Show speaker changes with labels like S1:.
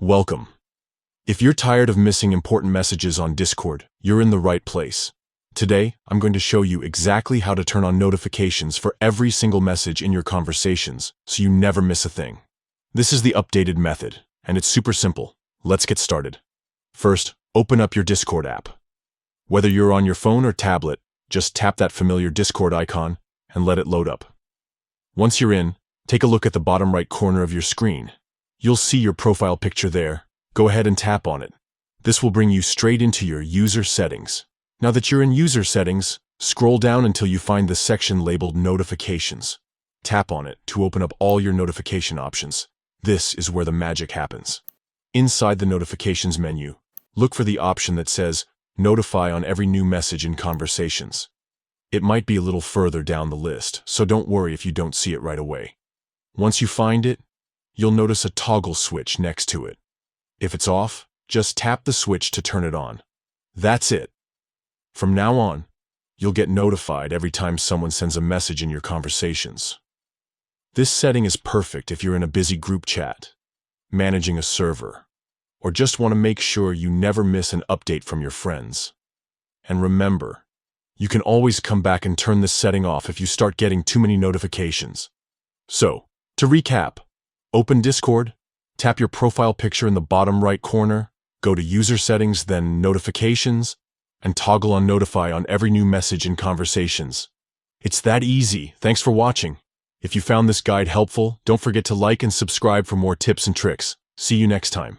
S1: Welcome. If you're tired of missing important messages on Discord, you're in the right place. Today, I'm going to show you exactly how to turn on notifications for every single message in your conversations, so you never miss a thing. This is the updated method, and it's super simple. Let's get started. First, open up your Discord app. Whether you're on your phone or tablet, just tap that familiar Discord icon and let it load up. Once you're in, take a look at the bottom right corner of your screen. You'll see your profile picture there. Go ahead and tap on it. This will bring you straight into your user settings. Now that you're in user settings, scroll down until you find the section labeled notifications. Tap on it to open up all your notification options. This is where the magic happens. Inside the notifications menu, look for the option that says notify on every new message in conversations. It might be a little further down the list, so don't worry if you don't see it right away. Once you find it, you'll notice a toggle switch next to it. If it's off, just tap the switch to turn it on. That's it. From now on, you'll get notified every time someone sends a message in your conversations. This setting is perfect if you're in a busy group chat, managing a server, or just want to make sure you never miss an update from your friends. And remember, you can always come back and turn this setting off if you start getting too many notifications. So, to recap, open Discord, tap your profile picture in the bottom right corner, go to User Settings, then Notifications, and toggle on Notify on every new message in conversations. It's that easy. Thanks for watching. If you found this guide helpful, don't forget to like and subscribe for more tips and tricks. See you next time.